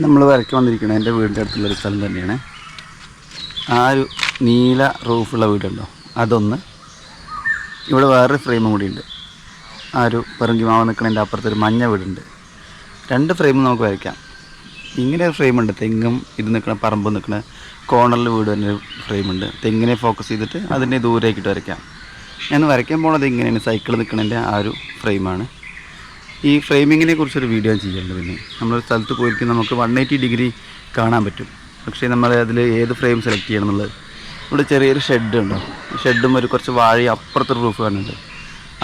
നമ്മൾ വരയ്ക്കാൻ വന്നിരിക്കുന്നത് എൻ്റെ വീടിൻ്റെ അടുത്തുള്ളൊരു സ്ഥലം തന്നെയാണ്. ആ ഒരു നീല റൂഫുള്ള വീടുണ്ടോ, അതൊന്ന്. ഇവിടെ വേറൊരു ഫ്രെയിമും കൂടിയുണ്ട്. ആ ഒരു പറങ്കിമാവ് നിൽക്കുന്നതിൻ്റെ അപ്പുറത്തൊരു മഞ്ഞ വീടുണ്ട്. 2 ഫ്രെയിമും നമുക്ക് വരയ്ക്കാം. ഇങ്ങനെ ഒരു ഫ്രെയിമുണ്ട്, തെങ്ങും ഇത് നിൽക്കുന്ന പറമ്പ് നിൽക്കുന്ന കോർണറിൽ വീട് തന്നെ ഒരു ഫ്രെയിമുണ്ട്. തെങ്ങിനെ ഫോക്കസ് ചെയ്തിട്ട് അതിൻ്റെ ദൂരേക്കിട്ട് വരയ്ക്കാം. ഞാൻ വരയ്ക്കാൻ പോണത് ഇങ്ങനെയാണ്, സൈക്കിൾ നിൽക്കുന്നതിൻ്റെ ആ ഒരു ഫ്രെയിമാണ്. ഈ ഫ്രെയിമിങ്ങിനെ കുറിച്ചൊരു വീഡിയോ ചെയ്യേണ്ടത്. പിന്നെ നമ്മളൊരു സ്ഥലത്ത് പോയിരിക്കും, നമുക്ക് 180 ഡിഗ്രി കാണാൻ പറ്റും. പക്ഷേ നമ്മൾ അതിൽ ഏത് ഫ്രെയിം സെലക്ട് ചെയ്യണം എന്നുള്ളത്. ഇവിടെ ചെറിയൊരു ഷെഡ് ഉണ്ടോ, ഷെഡും ഒരു കുറച്ച് വാഴയും അപ്പുറത്തൊരു റൂഫ് കാണുന്നുണ്ട്.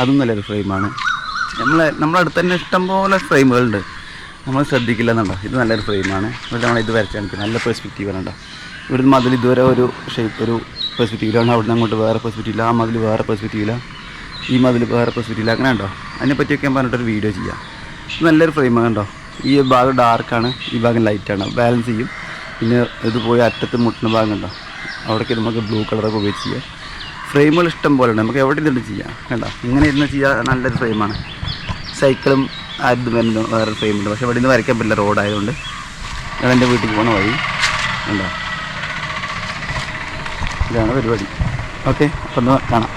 അതും നല്ലൊരു ഫ്രെയിമാണ്. നമ്മളടുത്ത് തന്നെ ഇഷ്ടംപോലെ ഫ്രെയിമുകളുണ്ട്, നമ്മൾ ശ്രദ്ധിക്കില്ല എന്നുണ്ടോ. ഇത് നല്ലൊരു ഫ്രെയിമാണ്. ഇവിടെ നമ്മൾ ഇത് വരച്ചാൽ എനിക്ക് നല്ല പെർസ്പെക്റ്റീവാണ് കേട്ടോ. ഇവിടുന്ന് മതിൽ ഇതുവരെ ഒരു ഷേപ്പ് ഒരു പെർസ്പെക്റ്റീവിലാണ്, അവിടുന്ന് അങ്ങോട്ട് വേറെ പെർസ്പെക്റ്റീവില്ല, ആ മതിൽ വേറെ പെർസ്പെക്റ്റീവില്ല, ഈ മതിൽ വേറെ പെർസ്പെക്റ്റീവില്ല, അങ്ങനെ ഉണ്ടോ. അതിനെപ്പറ്റിയൊക്കെ ഞാൻ പറഞ്ഞിട്ടൊരു വീഡിയോ ചെയ്യാം. ഇത് നല്ലൊരു ഫ്രെയിമാണ് കേട്ടോ. ഈ ഭാഗം ഡാർക്കാണ്, ഈ ഭാഗം ലൈറ്റാണ്, ബാലൻസ് ചെയ്യും. പിന്നെ ഇത് പോയി അറ്റത്ത് മുട്ടുന്ന ഭാഗം ഉണ്ടോ, അവിടേക്ക് നമുക്ക് ബ്ലൂ കളറൊക്കെ ഉപയോഗിച്ച് ചെയ്യാം. ഫ്രെയിമുകൾ ഇഷ്ടം പോലെ ഉണ്ട്, നമുക്ക് എവിടെ ഇരുന്ന് ചെയ്യാം കണ്ടോ. ഇങ്ങനെ ഇരുന്ന് ചെയ്യാൻ നല്ലൊരു ഫ്രെയിമാണ്. സൈക്കിളും ആദ്യം വരുന്ന വേറൊരു ഫ്രെയിമുണ്ട്, പക്ഷേ ഇവിടെ നിന്ന് വരയ്ക്കാൻ പറ്റില്ല, റോഡായതുകൊണ്ട്. ഞാൻ എൻ്റെ വീട്ടിൽ പോകുന്ന വഴി കണ്ടോ, ഇതാണ് പരിപാടി. ഓക്കെ, അപ്പം ഒന്ന് കാണാം.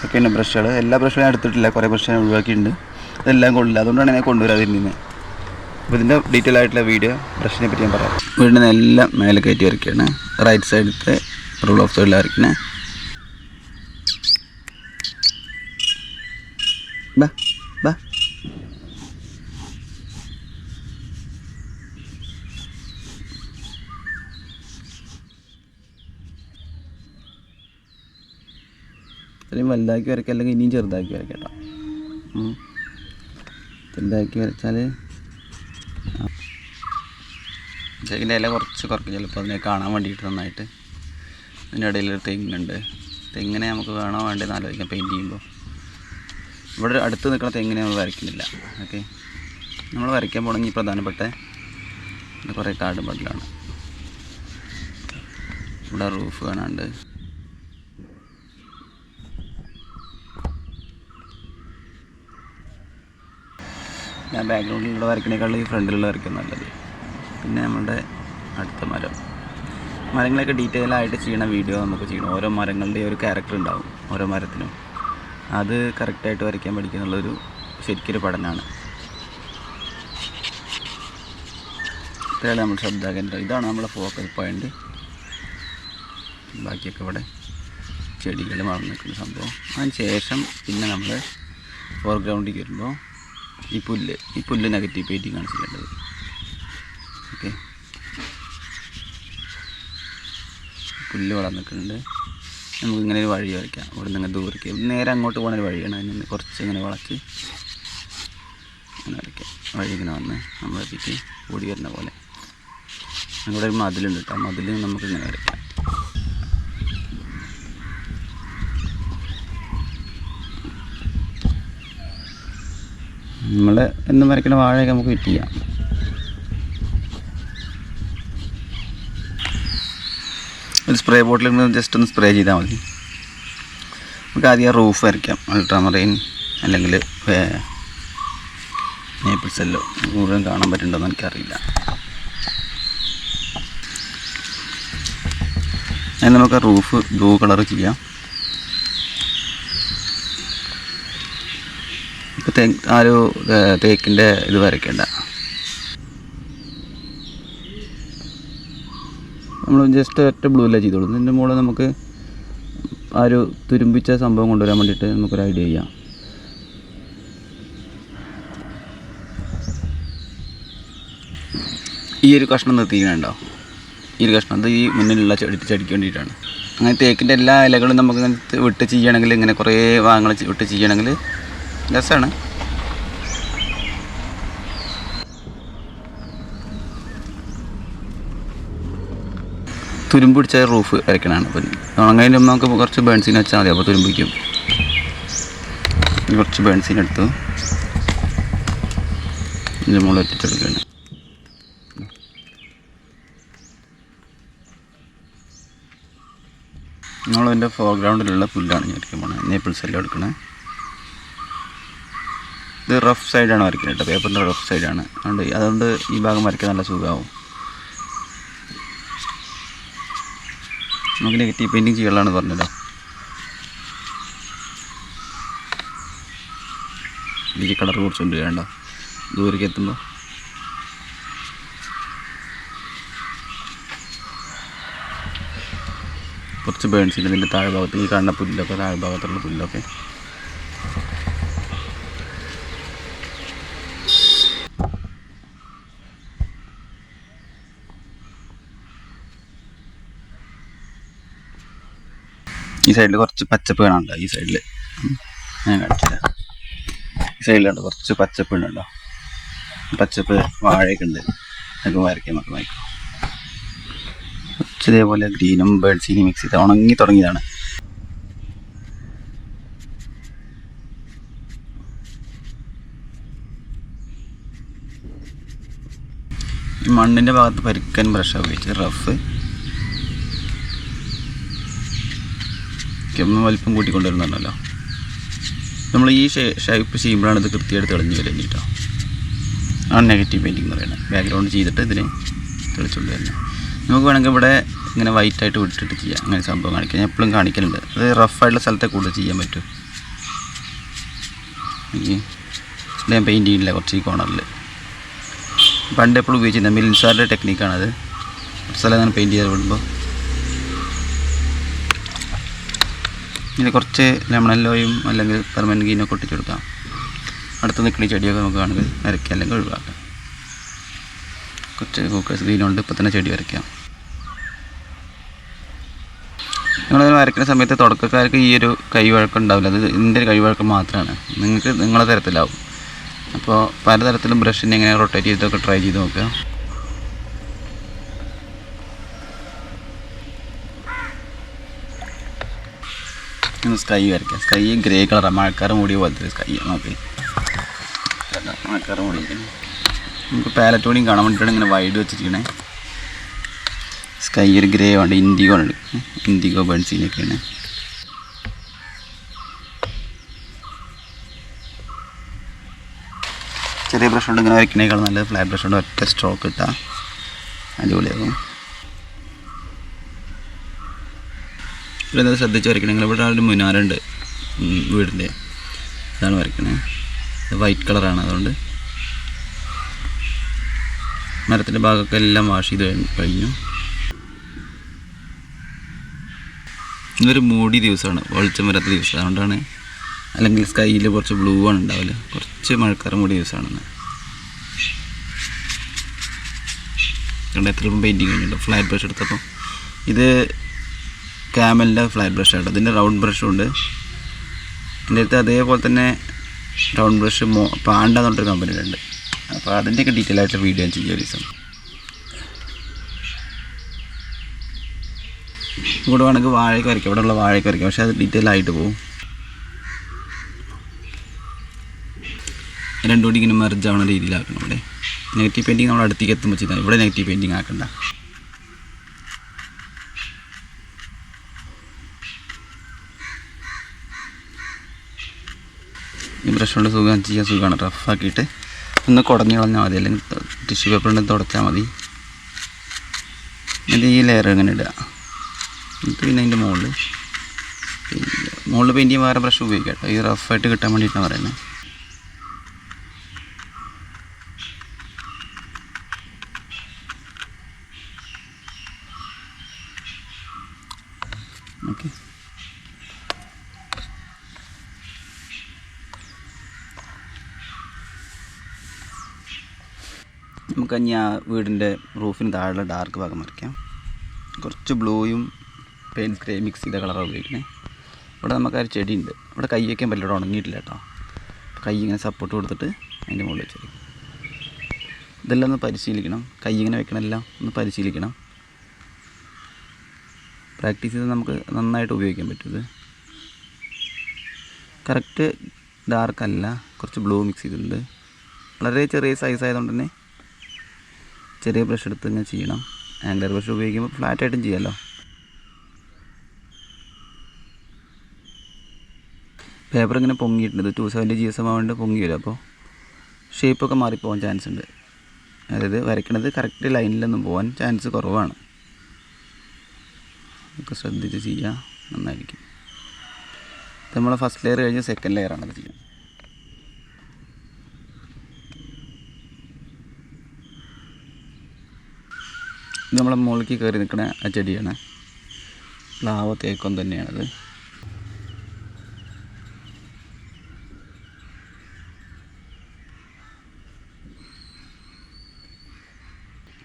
ഓക്കെ, ഉണ്ട് ബ്രഷുകൾ. എല്ലാ ബ്രഷുകളും ഞാൻ എടുത്തിട്ടില്ല, കുറേ ബ്രഷ് ഞാൻ ഒഴിവാക്കിയിട്ടുണ്ട്. അതെല്ലാം കൊള്ളില്ല, അതുകൊണ്ടാണ് ഞാൻ കൊണ്ടുവരാതിരുന്നത്. അപ്പോൾ ഇതിൻ്റെ ഡീറ്റെയിൽ ആയിട്ടുള്ള വീഡിയോ ബ്രഷിനെ പറ്റി ഞാൻ പറയാം. വീടിൻ്റെ എല്ലാം മേലെ കയറ്റി വരയ്ക്കുകയാണ്. റൈറ്റ് സൈഡിലത്തെ റൂൾ ഓഫ് സൈഡിൽ വരയ്ക്കണേ. ബാ ബാ ഇത്രയും വലുതാക്കി വരയ്ക്കുക, അല്ലെങ്കിൽ ഇനിയും ചെറുതാക്കി വരയ്ക്കാം കേട്ടോ. ചെറുതാക്കി വരച്ചാൽ ഇതിൻ്റെ ഇല കുറച്ച് കുറയ്ക്കും, ചിലപ്പോൾ അതിനെ കാണാൻ വേണ്ടിയിട്ട് നന്നായിട്ട്. ഇതിൻ്റെ ഇടയിലൊരു തെങ്ങുണ്ട്. തെങ്ങിനെ നമുക്ക് വേണോ വേണ്ടതെന്ന് ആലോചിക്കാം പെയിൻറ്റ് ചെയ്യുമ്പോൾ. ഇവിടെ അടുത്ത് നിൽക്കുന്ന തെങ്ങിനെ നമ്മൾ വരയ്ക്കുന്നില്ല. ഓക്കെ, നമ്മൾ വരയ്ക്കാൻ പോകണമെങ്കിൽ പ്രധാനപ്പെട്ട കുറേ കാർഡ് ബണ്ടിലാണ്. ഇവിടെ റൂഫ് കാണാണ്ട്, ഞാൻ ബാക്ക്ഗ്രൗണ്ടിലുള്ള വരയ്ക്കണേക്കാൾ ഈ ഫ്രണ്ടിലുള്ള വരയ്ക്കും നല്ലത്. പിന്നെ നമ്മളുടെ അടുത്ത മരങ്ങളൊക്കെ ഡീറ്റെയിൽ ആയിട്ട് ചെയ്യണ വീഡിയോ നമുക്ക് ചെയ്യണം. ഓരോ മരങ്ങളുടെയും ഒരു ക്യാരക്ടർ ഉണ്ടാവും ഓരോ മരത്തിനും. അത് കറക്റ്റായിട്ട് വരയ്ക്കാൻ പഠിക്കുന്നുള്ളൊരു ശരിക്കൊരു പഠനമാണ്. ഇത്രയാണ് നമ്മൾ ശ്രദ്ധാകേന്ദ്രം. ഇതാണ് നമ്മളെ ഫോക്കൽ പോയിൻ്റ്. ബാക്കിയൊക്കെ ഇവിടെ ചെടികൾ വളർന്നു നിൽക്കുന്ന സംഭവം. അതിന് ശേഷം പിന്നെ നമ്മൾ ഫോർഗ്രൗണ്ടിൽ വരുമ്പോൾ ഈ പുല്ല് നെഗറ്റീവ് പെയിൻറ്റിംഗ് ആണ് ചെയ്യേണ്ടത്. ഓക്കെ, പുല്ല് വളർന്നിട്ടുണ്ട്. നമുക്കിങ്ങനെ ഒരു വഴി വരയ്ക്കാം. ഇവിടെ നിന്ന് ഇങ്ങനെ ദൂരേക്ക് നേരെ അങ്ങോട്ട് പോകുന്നൊരു വഴിയാണ്. അതിന് കുറച്ച് ഇങ്ങനെ വളച്ച് അങ്ങനെ വരയ്ക്കാം. വഴി ഇങ്ങനെ വന്ന് നമ്മളെത്തിക്ക് ഓടി വരുന്ന പോലെ. ഇവിടെ ഒരു മതിലുണ്ട് കേട്ടോ, മതിൽ നമുക്കിങ്ങനെ വരയ്ക്കാം. നമ്മൾ എന്നും വരയ്ക്കുന്ന വാഴയൊക്കെ നമുക്ക് ഫിറ്റ് ചെയ്യാം. ഒരു സ്പ്രേ ബോട്ടിൽ ജസ്റ്റ് ഒന്ന് സ്പ്രേ ചെയ്താൽ മതി. നമുക്ക് ആദ്യം റൂഫ് വരയ്ക്കാം. അൾട്രാമറൈൻ അല്ലെങ്കിൽ നേപ്പിൾ സെല്ലോ മുഴുവൻ കാണാൻ പറ്റുന്നുണ്ടോയെന്ന് എനിക്കറിയില്ല. അതിന് നമുക്ക് റൂഫ് ബ്ലൂ കളർ ചെയ്യാം. ഇപ്പോൾ ആ ഒരു തേക്കിൻ്റെ ഇത് വരയ്ക്കേണ്ട, നമ്മൾ ജസ്റ്റ് ഒറ്റ ബ്ലൂവിലേ ചെയ്തോളൂ. ഇതിൻ്റെ മുകളിൽ നമുക്ക് ആ ഒരു തുരുമ്പിച്ച സംഭവം കൊണ്ടുവരാൻ വേണ്ടിയിട്ട് നമുക്കൊരു ഐഡിയ ചെയ്യാം. ഈ ഒരു കഷ്ണം നിർത്തിയിട്ടുണ്ടോ, ഈ ഒരു കഷ്ണം അത് ഈ മുന്നിലുള്ള ചെടിക്ക് വേണ്ടിയിട്ടാണ്. അങ്ങനെ തേക്കിൻ്റെ എല്ലാ ഇലകളും നമുക്ക് ഇങ്ങനെ വിട്ട് ചെയ്യണമെങ്കിൽ, ഇങ്ങനെ കുറേ ഭാഗങ്ങൾ വിട്ട് ചെയ്യണമെങ്കിൽ രസമാണ്. തുരുമ്പ് പിടിച്ച റൂഫ് വരയ്ക്കണതാണ്. അപ്പം അങ്ങനെ നമുക്ക് കുറച്ച് ബേൺസീൻ വെച്ചാൽ മതി, അപ്പോൾ തുരുമ്പിക്കും. കുറച്ച് ബേൺസീൻ എടുത്തു ഇതിൻ്റെ മുകളിൽ ഒറ്റിച്ചെടുക്കുകയാണ്. നമ്മളതിൻ്റെ ഫോർഗ്രൗണ്ടിലുള്ള പുല്ലാണ് ഞാൻ എടുക്കാൻ പോണത്. നേപ്പിൾ സെല്ലോ എടുക്കണേ. ഇത് റഫ് സൈഡാണ് വരയ്ക്കുന്നത് കേട്ടോ, പേപ്പറിൻ്റെ റഫ് സൈഡാണ്. അതുകൊണ്ട് ഈ ഭാഗം വരയ്ക്കാൻ നല്ല സുഖമാവും. നമുക്ക് നെഗറ്റീവ് പെയിൻറ്റിങ് ചെയ്യാനുള്ളതാണ് പറഞ്ഞല്ലോ. ഇതിലേക്ക് കളർ കുറച്ചുണ്ട് വേണ്ട ദൂരേക്ക് എത്തുമ്പോൾ. കുറച്ച് ബേൺസിൽ ഇതിൻ്റെ താഴ്ഭാഗത്ത് ഈ കാണുന്ന പുല്ലൊക്കെ, താഴ്ഭാഗത്തുള്ള പുല്ലൊക്കെ ഈ സൈഡിൽ കുറച്ച് പച്ചപ്പ് കാണാനുണ്ടോ? ഈ സൈഡിൽ ഞാൻ കാണിച്ചില്ല. ഈ സൈഡിലുണ്ട് കുറച്ച് പച്ചപ്പ് ഉണ്ടോ? പച്ചപ്പ് വാഴയൊക്കെ ഉണ്ട്. അതൊക്കെ വരയ്ക്കാം, നമുക്ക് വായിക്കാം. കുറച്ച് ഇതേപോലെ ഗ്രീനും ബേഡ്സീനും മിക്സ് ചെയ്ത് ഉണങ്ങി തുടങ്ങിയതാണ്. ഈ മണ്ണിൻ്റെ ഭാഗത്ത് പരുക്കൻ ബ്രഷാണ് ഉപയോഗിച്ച് റഫ് വലിപ്പം കൂട്ടിക്കൊണ്ടുവരുന്നുണ്ടല്ലോ. നമ്മൾ ഈ ഷേപ്പ് ചെയ്യുമ്പോഴാണ് ഇത് കൃത്യമായിട്ട് തെളിഞ്ഞ് വരുന്നത് കേട്ടോ. ആണ് നെഗറ്റീവ് പെയിൻറ്റിങ് എന്ന് പറയുന്നത്. ബാക്ക്ഗ്രൗണ്ട് ചെയ്തിട്ട് ഇതിനെ തെളിച്ചുകൊണ്ട് വരുന്നത്. നമുക്ക് വേണമെങ്കിൽ ഇവിടെ ഇങ്ങനെ വൈറ്റായിട്ട് വിട്ടിട്ട് ചെയ്യാം. അങ്ങനെ സംഭവം കാണിക്കാം. ഞാൻ എപ്പോഴും കാണിക്കലുണ്ട്. അത് റഫായിട്ടുള്ള സ്ഥലത്തെ കൂടുതൽ ചെയ്യാൻ പറ്റും. ഞാൻ പെയിൻറ്റ് ചെയ്യില്ല കുറച്ച് ഈ കോർണറിൽ. പണ്ട് എപ്പോഴും ഉപയോഗിച്ചിരുന്നത് മിൽസാറിൻ്റെ ടെക്നിക്കാണത്. കുറച്ച് സ്ഥലം അങ്ങനെ പെയിൻറ്റ് ചെയ്ത് വിടുമ്പോൾ ഇതിൽ കുറച്ച് ലെമണല്ലോയും അല്ലെങ്കിൽ പെർമനൻറ്റ് ഗ്രീനൊക്കെ ഒട്ടിച്ച് കൊടുക്കാം. അടുത്ത് നിൽക്കുന്ന ചെടിയൊക്കെ നമുക്ക് വേണമെങ്കിൽ വരയ്ക്കാം, അല്ലെങ്കിൽ ഒഴിവാക്കാം. കുറച്ച് ഫോക്കസ് ഗ്രീനുണ്ട്, ഇപ്പം തന്നെ ചെടി വരയ്ക്കാം. നിങ്ങളത് വരയ്ക്കുന്ന സമയത്ത് തുടക്കക്കാർക്ക് ഈ ഒരു കൈവഴക്കം ഉണ്ടാവില്ല. അത് ഇതിൻ്റെ ഒരു കൈവഴക്കം മാത്രമാണ്. നിങ്ങൾക്ക് നിങ്ങളെ തരത്തിലാവും. അപ്പോൾ പലതരത്തിലും ബ്രഷിനെ എങ്ങനെ റൊട്ടേറ്റ് ചെയ്തിട്ടൊക്കെ ട്രൈ ചെയ്ത് നോക്കുക. സ്കൈ വരയ്ക്കാം. സ്കൈ ഗ്രേ കളറാണ്, മഴക്കാറ് മൂടിയ പോലത്തെ സ്കൈ. നോക്കി മഴക്കാറ് മൂടിയിരിക്കണം. നമുക്ക് പാലറ്റ് കൂടിയും കാണാൻ വേണ്ടിയിട്ടാണ് ഇങ്ങനെ വൈഡ് വെച്ചിരിക്കണേ. സ്കൈ ഒരു ഗ്രേ ഉണ്ട്, ഇൻഡിഗോ ഉണ്ട്. ഇൻഡിഗോ ബേൺസീനൊക്കെയാണ്. ചെറിയ ബ്രഷ് കൊണ്ട് ഇങ്ങനെ വരയ്ക്കണേക്കാൾ നല്ലത് ഫ്ലാറ്റ് ബ്രഷ് കൊണ്ട് ഒറ്റ സ്ട്രോക്ക് ഇട്ടാൽ അടിപൊളിയാകും. ഇവിടെ എന്താ ശ്രദ്ധിച്ച് വരയ്ക്കണമെങ്കിൽ ഇവിടെ ഒരു മുനാരുണ്ട് വീടിൻ്റെ, ഇതാണ് വരയ്ക്കണേ. വൈറ്റ് കളറാണ്, അതുകൊണ്ട് മരത്തിൻ്റെ ഭാഗമൊക്കെ എല്ലാം വാഷ് ചെയ്ത് കഴിഞ്ഞു. ഇതൊരു മൂടി ദിവസമാണ്, വെളിച്ചം വരാത്ത ദിവസം, അതുകൊണ്ടാണ്. അല്ലെങ്കിൽ സ്കൈയിൽ കുറച്ച് ബ്ലൂ ആണ് ഉണ്ടാവില്ല, കുറച്ച് മഴക്കാറ് മൂടി ദിവസമാണെന്ന്. അതുകൊണ്ട് എത്ര പെയിൻറ്റിങ് കഴിഞ്ഞിട്ടുണ്ടോ ഫ്ലാറ്റ് ബ്രഷ് എടുത്തപ്പോൾ. ഇത് ക്യാമലിൻ്റെ ഫ്ലാറ്റ് ബ്രഷാണ്. ഇതിൻ്റെ റൗണ്ട് ബ്രഷും ഉണ്ട് എൻ്റെ അടുത്ത്. അതേപോലെ തന്നെ റൗണ്ട് ബ്രഷ് പാണ്ട എന്ന് പറഞ്ഞൊരു കമ്പനിയിലുണ്ട്. അപ്പോൾ അതിൻ്റെയൊക്കെ ഡീറ്റെയിൽ ആയിട്ടുള്ള വീഡിയോ ഞാൻ ചെയ്യാം ഒരു ദിവസം. ഇവിടെ വേണമെങ്കിൽ വാഴയ്ക്ക് വരയ്ക്കാം, ഇവിടെ ഉള്ള വാഴയ്ക്ക് വരയ്ക്കാം, പക്ഷേ അത് ഡീറ്റെയിൽ ആയിട്ട് പോകും. രണ്ടും കൂടി ഇങ്ങനെ മെർജ് ആവുന്ന രീതിയിലാക്കണം. ഇവിടെ നെഗറ്റീവ് പെയിൻറ്റിങ് നമ്മൾ അടുത്തേക്ക് എത്തുമ്പോൾ ചെയ്താൽ ഇവിടെ നെഗറ്റീവ് പെയിൻറ്റിങ് ആക്കണ്ട. ഈ ബ്രഷ് കൊണ്ട് ചെയ്യാൻ സുഖമാണ്. റഫാക്കിയിട്ട് ഒന്ന് കുടഞ്ഞ് കളഞ്ഞാൽ മതി, അല്ലെങ്കിൽ ടിഷ്യൂ പേപ്പർ ഉണ്ടെങ്കിൽ തുടച്ചാൽ മതി. എന്നിട്ട് ഈ ലെയർ ഇങ്ങനെ ഇടുക. എന്നിട്ട് പിന്നെ അതിൻ്റെ മുകളിൽ പെയിൻറ്റ് ചെയ്യാൻ വേറെ ബ്രഷ് ഉപയോഗിക്കാം കേട്ടോ. ഈ റഫായിട്ട് കിട്ടാൻ വേണ്ടിയിട്ടാണ് പറയുന്നത്. ഓക്കെ, നമുക്ക് ഇനി ആ വീടിൻ്റെ റൂഫിന് താഴെ ഡാർക്ക് ഭാഗം വരയ്ക്കാം. കുറച്ച് ബ്ലൂയും പെയിൻറ്റ് സ്പ്രേ മിക്സ് ചെയ്ത കളറാണ് ഉപയോഗിക്കണേ. ഇവിടെ നമുക്ക് ആ ഒരു ചെടി ഉണ്ട്, ഇവിടെ കൈ വയ്ക്കാൻ പറ്റില്ല, ഇവിടെ ഉണങ്ങിയിട്ടില്ല കേട്ടോ. കൈ ഇങ്ങനെ സപ്പോർട്ട് കൊടുത്തിട്ട് അതിൻ്റെ മുകളിൽ വെച്ചിരിക്കും. ഇതെല്ലാം ഒന്ന് പരിശീലിക്കണം. കൈ ഇങ്ങനെ വെക്കണമെല്ലാം ഒന്ന് പരിശീലിക്കണം. പ്രാക്ടീസ് ചെയ്ത് നമുക്ക് നന്നായിട്ട് ഉപയോഗിക്കാൻ പറ്റും. ഇത് കറക്റ്റ് ഡാർക്കല്ല, കുറച്ച് ബ്ലൂ മിക്സ് ചെയ്തിട്ടുണ്ട്. വളരെ ചെറിയ സൈസ് ആയതുകൊണ്ട് തന്നെ ചെറിയ ബ്രഷ് എടുത്ത് ഇങ്ങനെ ചെയ്യണം. ആംഗുലർ ബ്രഷ് ഉപയോഗിക്കുമ്പോൾ ഫ്ലാറ്റായിട്ടും ചെയ്യാമല്ലോ. പേപ്പർ ഇങ്ങനെ പൊങ്ങിയിട്ടുണ്ട്. ഇത് 270 GSM ആയതുകൊണ്ട് പൊങ്ങി വരും. അപ്പോൾ ഷേപ്പൊക്കെ മാറിപ്പോകാൻ ചാൻസ് ഉണ്ട്. അതായത് വരയ്ക്കണത് കറക്റ്റ് ലൈനിലൊന്നും പോകാൻ ചാൻസ് കുറവാണ്. ഒക്കെ ശ്രദ്ധിച്ച് ചെയ്യുക, നന്നായിരിക്കും. ഇത് നമ്മൾ ഫസ്റ്റ് ലെയർ കഴിഞ്ഞ് സെക്കൻഡ് ലെയറാണത് ചെയ്യുന്നത്. ഇത് നമ്മളെ മുകളിലേക്ക് കയറി നിൽക്കുന്ന ആ ചെടിയാണ്. പ്ലാവ് തേക്കം തന്നെയാണത്.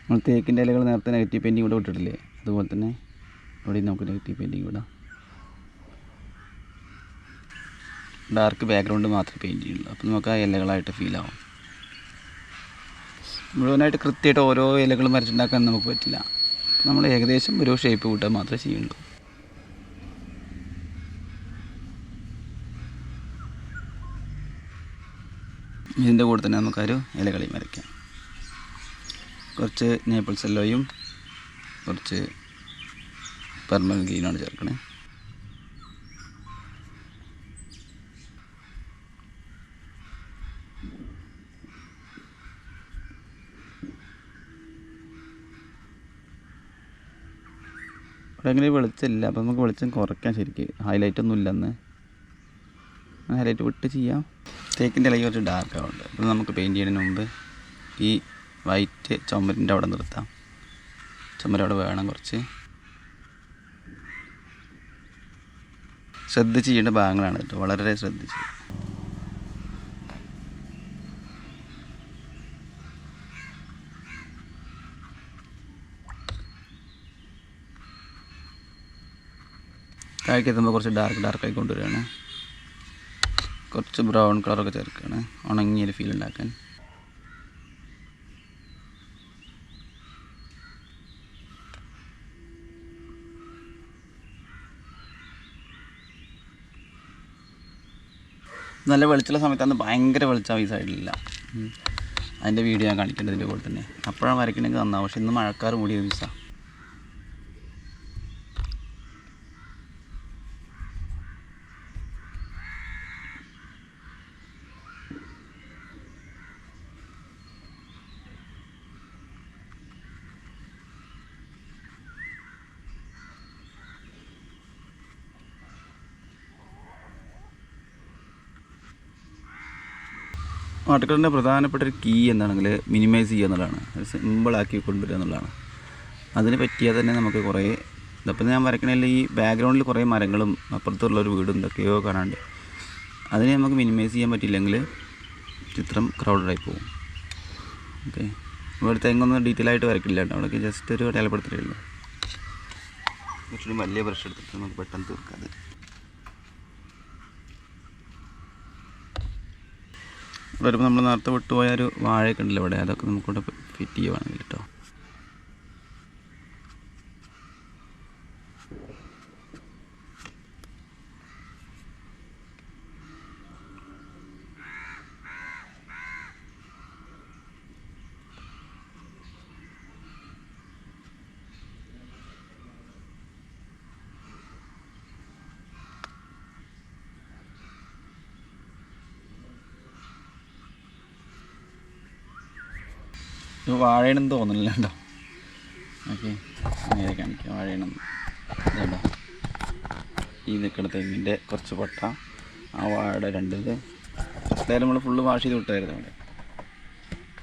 നമ്മൾ തേക്കിൻ്റെ ഇലകൾ നേരത്തെ നെഗറ്റീവ് പെയിൻറ്റിങ് കൂടെ വിട്ടിട്ടില്ലേ, അതുപോലെ തന്നെ ഇവിടെ നമുക്ക് നെഗറ്റീവ് പെയിൻറ്റിങ് വിടാം. ഡാർക്ക് ബാക്ക്ഗ്രൗണ്ട് മാത്രമേ പെയിൻറ്റ് ചെയ്യുള്ളൂ. അപ്പോൾ നമുക്ക് ആ ഇലകളായിട്ട് ഫീലാവും. മുഴുവനായിട്ട് കൃത്യമായിട്ട് ഓരോ ഇലകളും വരച്ചുണ്ടാക്കാൻ നമുക്ക് പറ്റില്ല. നമ്മൾ ഏകദേശം ഒരു ഷേപ്പ് കൂട്ടാൻ മാത്രമേ ചെയ്യുള്ളൂ. ഇതിൻ്റെ കൂടെ തന്നെ നമുക്കൊരു ഇലകളെയും വരയ്ക്കാം. കുറച്ച് നേപ്പിൾസ് യെല്ലോയും കുറച്ച് പെർമനൻറ്റ് ഗ്രീനാണ് ചേർക്കണേ. ഇവിടെ അങ്ങനെ വെളിച്ചമില്ല, അപ്പോൾ നമുക്ക് വെളിച്ചം കുറയ്ക്കാം. ശരിക്ക് ഹൈലൈറ്റ് ഒന്നും ഇല്ലെന്ന് ഹൈലൈറ്റ് വിട്ട് ചെയ്യാം. തേക്കിൻ്റെ ഇലയിൽ കുറച്ച് ഡാർക്ക് ആവുന്നുണ്ട്. അപ്പോൾ നമുക്ക് പെയിൻറ്റ് ചെയ്യുന്നതിന് മുമ്പ് ഈ വൈറ്റ് ചുമരിൻ്റെ അവിടെ നിർത്താം. ചുമര് അവിടെ വേണം കുറച്ച്. ശ്രദ്ധിച്ച് ചെയ്യേണ്ട ഭാഗങ്ങളാണ് കേട്ടോ, വളരെ ശ്രദ്ധിച്ച്. താഴേക്ക് എത്തുമ്പോൾ കുറച്ച് ഡാർക്കായി കൊണ്ടുവരികയാണ്. കുറച്ച് ബ്രൗൺ കളറൊക്കെ ചേർക്കുകയാണ്, ഉണങ്ങിയൊരു ഫീൽ ഉണ്ടാക്കാൻ. നല്ല വെളിച്ചുള്ള സമയത്താണ് ഭയങ്കര വെളിച്ചം ഈ സൈഡിലില്ല. അതിൻ്റെ വീഡിയോ ഞാൻ കാണിക്കേണ്ടതിൻ്റെ കൂടെ തന്നെ. അപ്പോഴാണ് വരയ്ക്കണമെങ്കിൽ നന്നാവും. പക്ഷെ ഇന്ന് മഴക്കാറ് മൂടിയ ദിവസമാണ്. വാട്ടർ കളറിൻ്റെ പ്രധാനപ്പെട്ട ഒരു കീ എന്താണെങ്കിൽ മിനിമൈസ് ചെയ്യുക എന്നുള്ളതാണ്. സിമ്പിളാക്കി കൊണ്ടുവരിക എന്നുള്ളതാണ്. അതിന് പറ്റിയാൽ തന്നെ നമുക്ക് കുറേ ഇതിപ്പോൾ ഞാൻ വരയ്ക്കണമെങ്കിൽ ഈ ബാക്ക്ഗ്രൗണ്ടിൽ കുറേ മരങ്ങളും അപ്പുറത്തുള്ളൊരു വീടും എന്തൊക്കെയോ കാണാണ്ട്, അതിനെ നമുക്ക് മിനിമൈസ് ചെയ്യാൻ പറ്റിയില്ലെങ്കിൽ ചിത്രം ക്രൗഡഡായി പോകും. ഓക്കെ, ഇവിടുത്തെ എങ്ങൊന്നും ഡീറ്റെയിൽ ആയിട്ട് വരയ്ക്കില്ല കേട്ടോ. അവിടേക്ക് ജസ്റ്റ് ഒരു അടയാളപ്പെടുത്തലേ ഉള്ളൂ. കുറച്ചുകൂടി വലിയ ബ്രഷ് എടുത്തിട്ട് നമുക്ക് പെട്ടെന്ന് തീർക്കാതെ. വരുമ്പോൾ നമ്മൾ നേരത്തെ വിട്ടുപോയ ഒരു വാഴയൊക്കെ ഉണ്ടല്ലോ ഇവിടെ, അതൊക്കെ നമുക്കിവിടെ ഫിറ്റ് ചെയ്യുവാണെങ്കിൽ കേട്ടോ. വാഴയണെന്ന് തോന്നുന്നില്ല കേട്ടോ. ഓക്കെ, നേരെ കാണിക്കാം. വാഴയണെന്ന് കേട്ടോ. ഈ നിൽക്കുന്ന തെങ്ങിൻ്റെ കുറച്ച് പട്ട, ആ വാഴയുടെ രണ്ടിത് എന്തായാലും നമ്മൾ ഫുള്ള് വാഷ് ചെയ്ത് വിട്ടായിരുന്നു അവിടെ.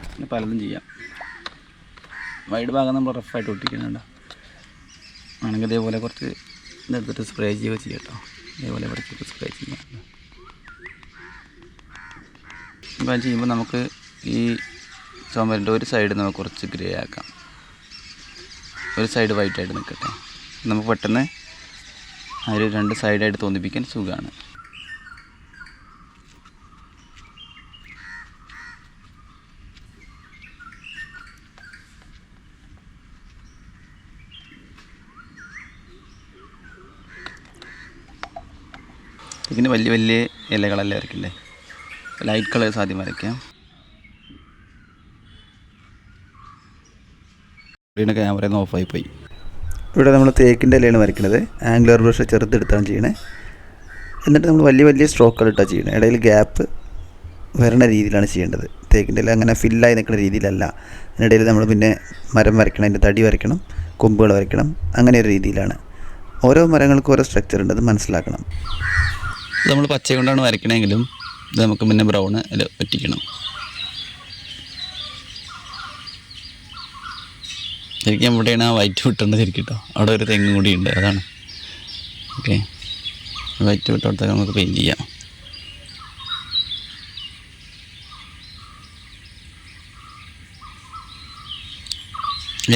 പിന്നെ പലതും ചെയ്യാം. വൈഡ് ഭാഗം നമ്മൾ റഫായിട്ട് ഒട്ടിക്കുന്നുണ്ടോ. ആണെങ്കിൽ ഇതേപോലെ കുറച്ച് ഇതെടുത്തിട്ട് സ്പ്രേ ചെയ്യുക ചെയ്യാം കേട്ടോ. ഇതേപോലെ ഇവിടേക്കൊക്കെ സ്പ്രേ ചെയ്യാം. അപ്പം അത് ചെയ്യുമ്പോൾ നമുക്ക് ഈ ചുമരിൻ്റെ ഒരു സൈഡ് നമുക്ക് കുറച്ച് ഗ്രേ ആക്കാം, ഒരു സൈഡ് വൈറ്റായിട്ട് നിൽക്കട്ടെ. നമുക്ക് പെട്ടെന്ന് ആ ഒരു രണ്ട് സൈഡായിട്ട് തോന്നിപ്പിക്കാൻ സുഖമാണ്. ഇതിന് വലിയ വലിയ ഇലകളെല്ലാം വരയ്ക്കില്ലേ, ലൈറ്റ് കളേഴ്സ് ആദ്യം വരയ്ക്കാം. ഇവിടെ ക്യാമറയിൽ നിന്ന് ഓഫായി പോയി. ഇവിടെ നമ്മൾ തേക്കിൻ്റെ ഇലയാണ് വരയ്ക്കുന്നത്. ആംഗുലർ ബ്രഷ് ചെറുതെടുത്താണ് ചെയ്യണേ. എന്നിട്ട് നമ്മൾ വലിയ വലിയ സ്ട്രോക്കുകൾ ഇട്ടാണ് ചെയ്യണത്. ഇടയിൽ ഗ്യാപ്പ് വരണ രീതിയിലാണ് ചെയ്യേണ്ടത്. തേക്കിൻ്റെ ഇല അങ്ങനെ ഫില്ലായി നിൽക്കുന്ന രീതിയിലല്ല. അതിനിടയിൽ നമ്മൾ പിന്നെ മരം വരയ്ക്കണം, അതിൻ്റെ തടി വരയ്ക്കണം, കൊമ്പുകൾ വരയ്ക്കണം. അങ്ങനെ ഒരു രീതിയിലാണ്. ഓരോ മരങ്ങൾക്കും ഓരോ സ്ട്രക്ചർ ഉണ്ട്, അത് മനസ്സിലാക്കണം. നമ്മൾ പച്ച കൊണ്ടാണ് വരയ്ക്കണമെങ്കിലും ഇത് നമുക്ക് പിന്നെ ബ്രൗണ് അതിൽ പറ്റിക്കണം. ശരിക്കും എവിടെയാണ് ആ വൈറ്റ് വിട്ടേണ്ടത് ശരിക്കും കേട്ടോ. അവിടെ ഒരു തെങ്ങും കൂടി ഉണ്ട്, അതാണ്. ഓക്കെ, വൈറ്റ് വിട്ടോടത്തൊക്കെ നമുക്ക് പെയിൻറ്റ് ചെയ്യാം.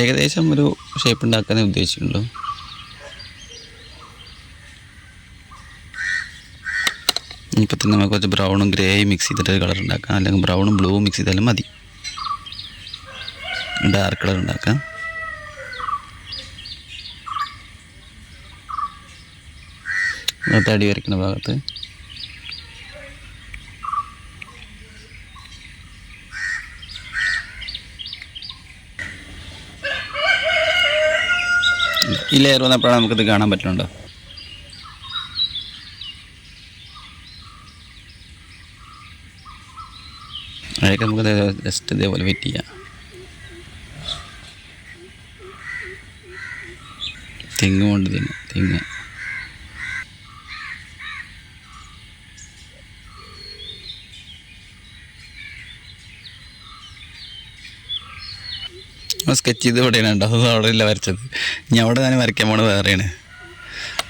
ഏകദേശം ഒരു ഷേപ്പ് ഉണ്ടാക്കാനേ ഉദ്ദേശിച്ചിട്ടുള്ളൂ. ഇപ്പം തന്നെ നമുക്ക് കുറച്ച് ബ്രൗണും ഗ്രേയും മിക്സ് ചെയ്തിട്ട് കളർ ഉണ്ടാക്കാം, അല്ലെങ്കിൽ ബ്രൗണും ബ്ലൂവും മിക്സ് ചെയ്താലും മതി. ഡാർക്ക് കളർ ഉണ്ടാക്കാം. തടി വരയ്ക്കുന്ന ഭാഗത്ത് ഈ ലെയർ വന്നപ്പോഴാണ് നമുക്കിത് കാണാൻ പറ്റുന്നുണ്ടോ? അതൊക്കെ നമുക്ക് ജസ്റ്റ് ഇതേപോലെ വെയിറ്റ് ചെയ്യാം. തെങ്ങ് കൊണ്ട് തന്നെ തെങ്ങ് സ്കെച്ച് ചെയ്ത് ഇവിടെയാണ് കേട്ടോ. അത് അവിടെ ഇല്ല വരച്ചത്. ഇനി അവിടെ ഞാൻ വരയ്ക്കാൻ പോണത് വേറെയാണ്.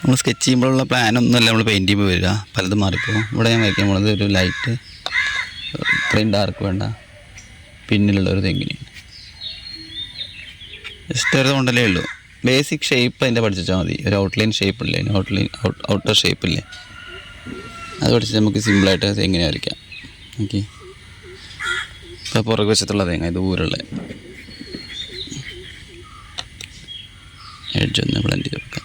നമ്മൾ സ്കെച്ച് ചെയ്യുമ്പോഴുള്ള പ്ലാനൊന്നുമല്ല നമ്മൾ പെയിൻറ്റ് ചെയ്യുമ്പോൾ വരിക, പലതും മാറിപ്പോകും. ഇവിടെ ഞാൻ വരയ്ക്കാൻ പോണത് ഒരു ലൈറ്റ്, ഇത്രയും ഡാർക്ക് വേണ്ട, പിന്നിലുള്ള ഒരു തെങ്ങിന് ജസ്റ്റ് ഒരു കൊണ്ടല്ലേ ഉള്ളൂ. ബേസിക് ഷേപ്പ് അതിൻ്റെ പഠിച്ചാൽ മതി. ഒരു ഔട്ട്ലൈൻ ഷേപ്പില്ലേ, ഔട്ടർ ഷേപ്പില്ലേ, അത് പഠിച്ചാൽ നമുക്ക് സിമ്പിളായിട്ട് തെങ്ങിനെ വരയ്ക്കാം. ഓക്കെ, ഇപ്പോൾ പുറകു വശത്തുള്ള തേങ്ങ, ഇത് ഊരുള്ള എഡ്ജ് ഒന്ന് ബ്ലെൻഡ് ചെയ്ത് കൊടുക്കാം.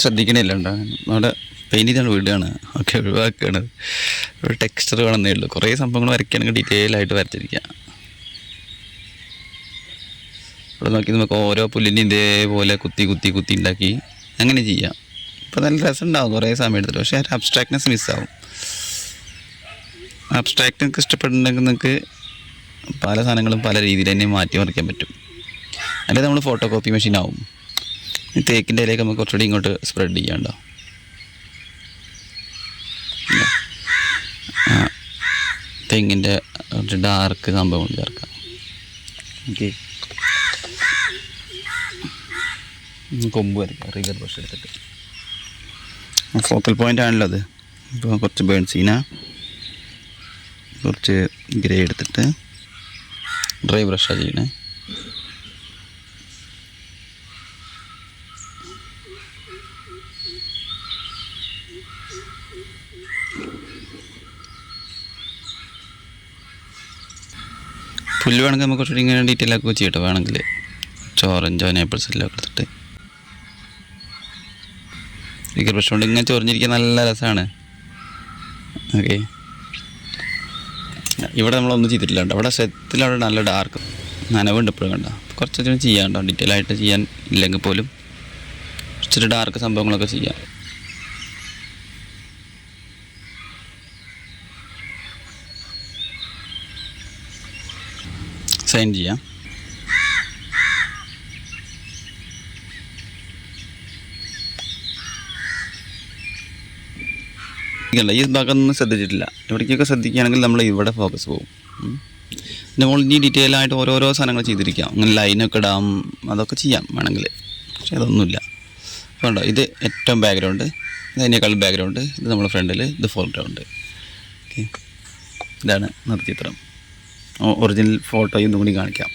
ശ്രദ്ധിക്കണില്ല ഉണ്ടോ, അവിടെ പെയിൻറ്റ് ചെയ്താണ് വീടാണ്. ഓക്കെ, ഒഴിവാക്കുകയാണ്. ഒരു ടെക്സ്ചർ വേണമെന്നേ ഉള്ളൂ. കുറേ സംഭവങ്ങൾ വരയ്ക്കുകയാണെങ്കിൽ ഡീറ്റെയിൽ ആയിട്ട് വരച്ചിരിക്കുക. ഇവിടെ നോക്കി നമുക്ക് ഓരോ പുല്ലിൻ്റെയും ഇതേപോലെ കുത്തി കുത്തി കുത്തി ഉണ്ടാക്കി അങ്ങനെ ചെയ്യാം. ഇപ്പോൾ നല്ല രസം ഉണ്ടാവും കുറേ സമയം എടുത്തിട്ട്. പക്ഷേ ഒരു അബ്സ്ട്രാക്ട്നെസ് മിസ്സാവും. അബ്സ്ട്രാക്റ്റ് നിങ്ങൾക്ക് ഇഷ്ടപ്പെടുന്നുണ്ടെങ്കിൽ നിങ്ങൾക്ക് പല സാധനങ്ങളും പല രീതിയിൽ തന്നെ മാറ്റി മറിക്കാൻ പറ്റും. അല്ലെങ്കിൽ നമ്മൾ ഫോട്ടോ കോപ്പി മെഷീനാവും. ഈ തേക്കിൻ്റെ ഇലയൊക്കെ നമുക്ക് കുറച്ചുകൂടി ഇങ്ങോട്ട് സ്പ്രെഡ് ചെയ്യാണ്ടോ. തെങ്ങിൻ്റെ കുറച്ച് ഡാർക്ക് സംഭവം ചേർക്കാം. ഓക്കെ, കൊമ്പ് വരയ്ക്കാം റിഗർ ബ്രഷ് എടുത്തിട്ട്. ഫോക്കൽ പോയിൻ്റ് ആണല്ലോ അത്. ഇപ്പോൾ കുറച്ച് ബേൺസീന, കുറച്ച് ഗ്രേ എടുത്തിട്ട് ഡ്രൈ ബ്രഷാണ് ചെയ്യണേ. പുല്ല് വേണമെങ്കിൽ നമുക്ക് കുറച്ചുകൂടി ഇങ്ങനെ ഡീറ്റെയിൽ ആക്കുക ചെയ്യട്ടോ. വേണമെങ്കിൽ ഓറഞ്ചോ നേപ്പിൾസ് എല്ലാം എടുത്തിട്ട് റിഗർ ബ്രഷ് കൊണ്ട് ഇങ്ങനെ ചൊറിഞ്ഞിരിക്കാൻ നല്ല രസമാണ്. ഓക്കെ, ഇവിടെ നമ്മളൊന്നും ചെയ്തിട്ടില്ല കേട്ടോ. അവിടെ സെറ്റിലവിടെ നല്ല ഡാർക്ക് നനവുണ്ട് ഇപ്പോഴും കണ്ടോ. കുറച്ചൊക്കെ ചെയ്യാം കേട്ടോ, ഡീറ്റെയിൽ ആയിട്ട് ചെയ്യാൻ ഇല്ലെങ്കിൽ പോലും കുറച്ചൊരു ഡാർക്ക് സംഭവങ്ങളൊക്കെ ചെയ്യാം. സൈൻ ചെയ്യാം. ഈ ഭാഗം ഒന്നും ശ്രദ്ധിച്ചിട്ടില്ല. ഇവിടേക്കൊക്കെ ശ്രദ്ധിക്കുകയാണെങ്കിൽ നമ്മൾ ഇവിടെ ഫോക്കസ് പോകും. നമ്മൾ ഇനി ഡീറ്റെയിൽ ആയിട്ട് ഓരോരോ സാധനങ്ങൾ ചെയ്തിരിക്കാം. അങ്ങനെ ലൈനൊക്കെ ഇടാം, അതൊക്കെ ചെയ്യാം വേണമെങ്കിൽ. പക്ഷെ അതൊന്നുമില്ല. കണ്ടോ, ഇത് ഏറ്റവും ബാക്ക്ഗ്രൗണ്ട്, ഇത് അതിനേക്കാൾ ബാക്ക്ഗ്രൗണ്ട്, ഇത് നമ്മുടെ ഫ്രണ്ടിൽ, ഇത് ഫോർഗ്രൗണ്ട്. ഓക്കെ, ഇതാണ് നിർച്ചിത്രം. ഒറിജിനൽ ഫോട്ടോ ഇതും കൂടി കാണിക്കാം.